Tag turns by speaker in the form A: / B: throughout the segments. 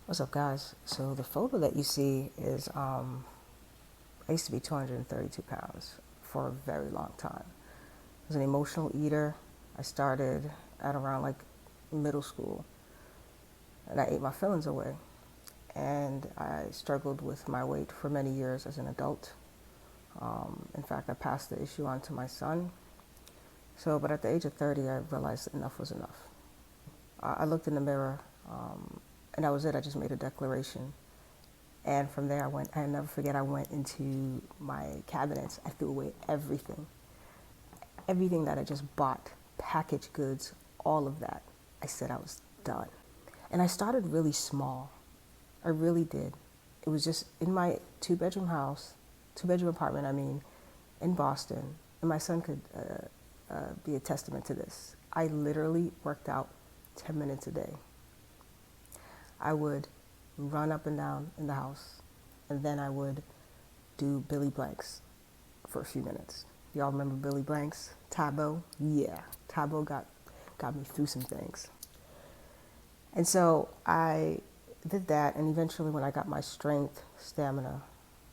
A: What's up, guys? So the photo that you see is I used to be 232 pounds for a very long time. I was an emotional eater. I started at around like middle school, and I ate my feelings away. And I struggled with my weight for many years as an adult. In fact, I passed the issue on to my son. But at the age of 30, I realized enough was enough. I looked in the mirror, and that was it. I just made a declaration. And from there, I never forget, I went into my cabinets. I threw away everything that I just bought, packaged goods, all of that. I said I was done. And I started really small. I really did. It was just in my two-bedroom apartment, in Boston. And my son could be a testament to this. I literally worked out 10 minutes a day. I would run up and down in the house, and then I would do Billy Blanks for a few minutes. Y'all remember Billy Blanks? Taebo? Yeah, Taebo got me through some things. And so I did that, and eventually when I got my strength, stamina,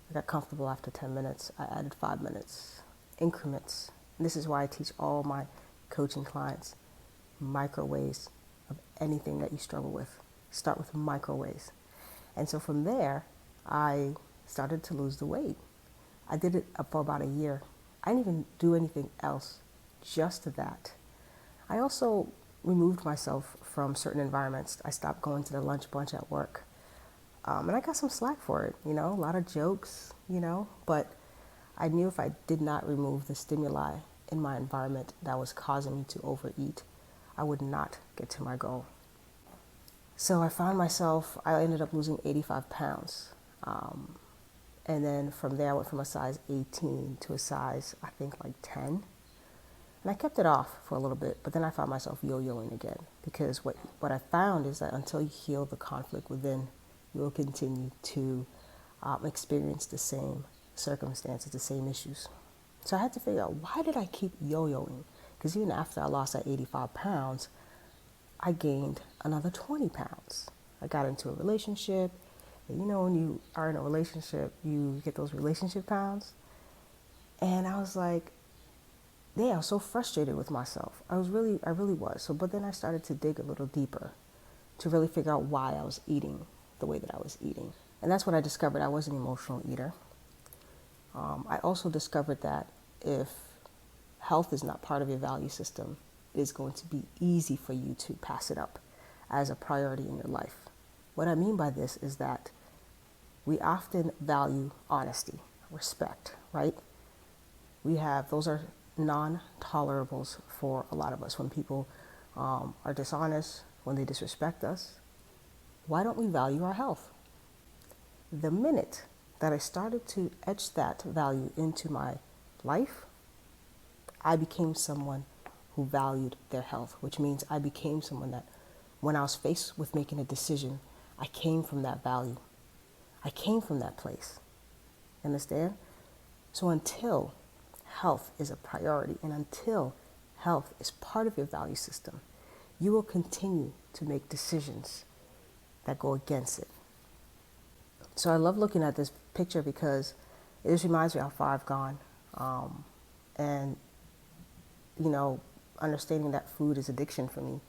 A: I got comfortable after 10 minutes, I added 5 minutes, increments. And this is why I teach all my coaching clients micro ways of anything that you struggle with. Start with micro ways. And so from there, I started to lose the weight. I did it for about a year. I didn't even do anything else, just that. I also removed myself from certain environments. I stopped going to the lunch bunch at work. And I got some slack for it, a lot of jokes, but I knew if I did not remove the stimuli in my environment that was causing me to overeat, I would not get to my goal. So I ended up losing 85 pounds. And then from there, I went from a size 18 to a size, I think, like 10. And I kept it off for a little bit, but then I found myself yo-yoing again. Because what I found is that until you heal the conflict within, you will continue to experience the same circumstances, the same issues. So I had to figure out, why did I keep yo-yoing? Because even after I lost that 85 pounds, I gained another 20 pounds. I got into a relationship. And when you are in a relationship, you get those relationship pounds. And I was like, yeah, I was so frustrated with myself. I really was. But then I started to dig a little deeper to really figure out why I was eating the way that I was eating. And that's when I discovered I was an emotional eater. I also discovered that if health is not part of your value system, it is going to be easy for you to pass it up as a priority in your life. What I mean by this is that we often value honesty, respect, right? Those are non-tolerables for a lot of us. When people are dishonest, when they disrespect us, why don't we value our health? The minute that I started to etch that value into my life, I became someone who valued their health, which means I became someone that when I was faced with making a decision, I came from that value. I came from that place. Understand? So until health is a priority and until health is part of your value system, you will continue to make decisions that go against it. So I love looking at this picture because it just reminds me how far I've gone. And, understanding that food is addiction for me.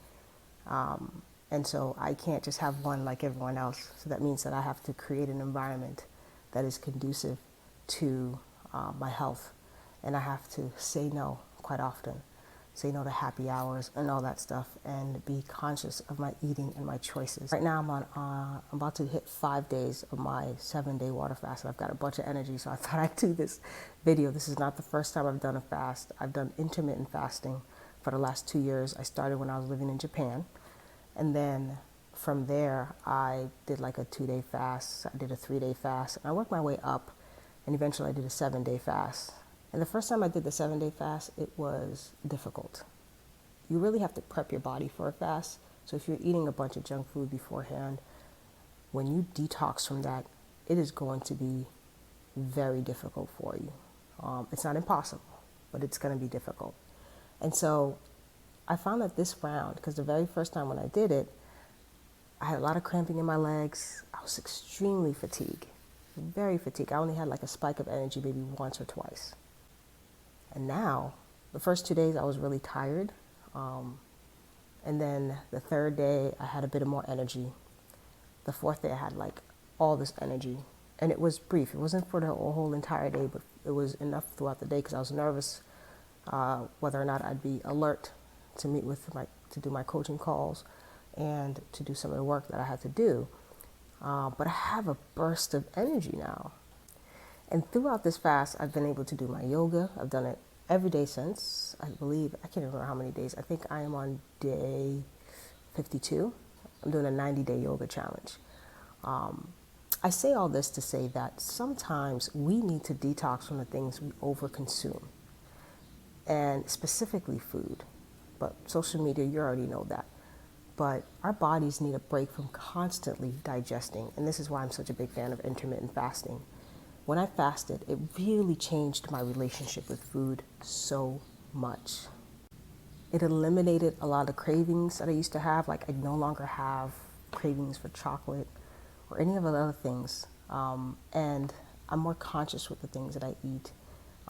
A: And so I can't just have one like everyone else. So that means that I have to create an environment that is conducive to my health. And I have to say no quite often. Say no to happy hours and all that stuff, and be conscious of my eating and my choices. Right now I'm about to hit 5 days of my 7-day water fast, and I've got a bunch of energy, so I thought I'd do this video. This is not the first time I've done a fast. I've done intermittent fasting for the last 2 years. I started when I was living in Japan, and then from there I did like a 2-day fast. I did a 3-day fast, and I worked my way up, and eventually I did a 7-day fast. And the first time I did the 7-day fast, it was difficult. You really have to prep your body for a fast. So if you're eating a bunch of junk food beforehand, when you detox from that, it is going to be very difficult for you. It's not impossible, but it's going to be difficult. And so I found that this round, because the very first time when I did it, I had a lot of cramping in my legs. I was extremely fatigued, very fatigued. I only had like a spike of energy maybe once or twice. And now, the first 2 days I was really tired. And then the third day I had a bit of more energy. The fourth day I had like all this energy. And it was brief. It wasn't for the whole entire day, but it was enough throughout the day because I was nervous whether or not I'd be alert to meet with to do my coaching calls and to do some of the work that I had to do. But I have a burst of energy now. And throughout this fast, I've been able to do my yoga. I've done it every day since, I believe, I can't remember how many days. I think I am on day 52. I'm doing a 90-day yoga challenge. I say all this to say that sometimes we need to detox from the things we overconsume, and specifically food. But social media, you already know that. But our bodies need a break from constantly digesting. And this is why I'm such a big fan of intermittent fasting. When I fasted, it really changed my relationship with food so much. It eliminated a lot of cravings that I used to have. Like I no longer have cravings for chocolate or any of the other things. And I'm more conscious with the things that I eat.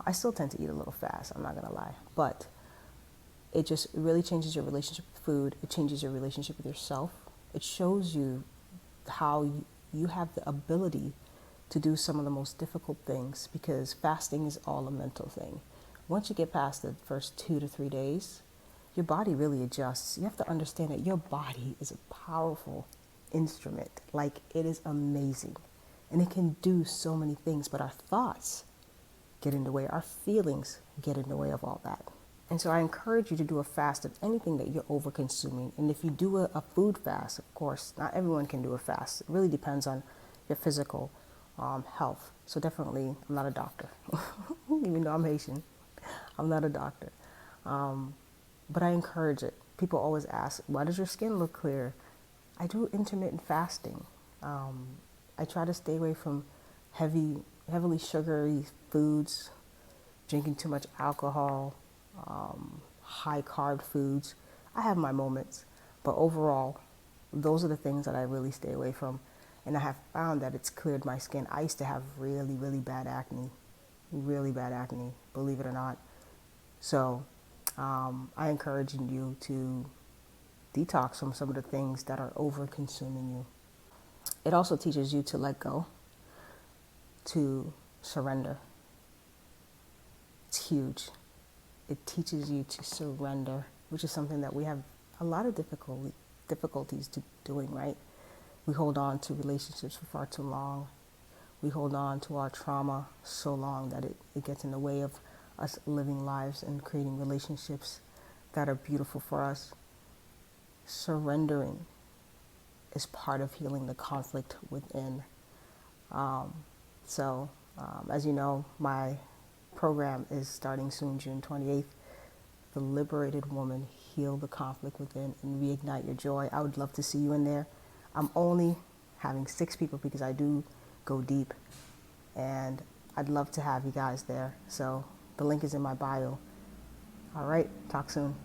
A: I still tend to eat a little fast, I'm not gonna lie. But it really changes your relationship with food. It changes your relationship with yourself. It shows you how you have the ability to do some of the most difficult things, because fasting is all a mental thing. Once you get past the first 2 to 3 days, your body really adjusts. You have to understand that your body is a powerful instrument. Like, it is amazing. And it can do so many things, but our thoughts get in the way. Our feelings get in the way of all that. And so I encourage you to do a fast of anything that you're over consuming. And if you do a food fast, of course, not everyone can do a fast. It really depends on your physical health. So definitely, I'm not a doctor. Even though I'm Haitian, I'm not a doctor. But I encourage it. People always ask, why does your skin look clear? I do intermittent fasting. I try to stay away from heavily sugary foods, drinking too much alcohol, high carb foods. I have my moments, but overall, those are the things that I really stay away from. And I have found that it's cleared my skin. I used to have really, really bad acne, believe it or not. So I encourage you to detox from some of the things that are over consuming you. It also teaches you to let go, to surrender. It's huge. It teaches you to surrender, which is something that we have a lot of difficulties doing, right? We hold on to relationships for far too long. We hold on to our trauma so long that it gets in the way of us living lives and creating relationships that are beautiful for us. Surrendering is part of healing the conflict within. As you know, my program is starting soon, June 28th. The Liberated Woman, Heal the Conflict Within and Reignite Your Joy. I would love to see you in there. I'm only having 6 people because I do go deep, and I'd love to have you guys there. So the link is in my bio. All right, talk soon.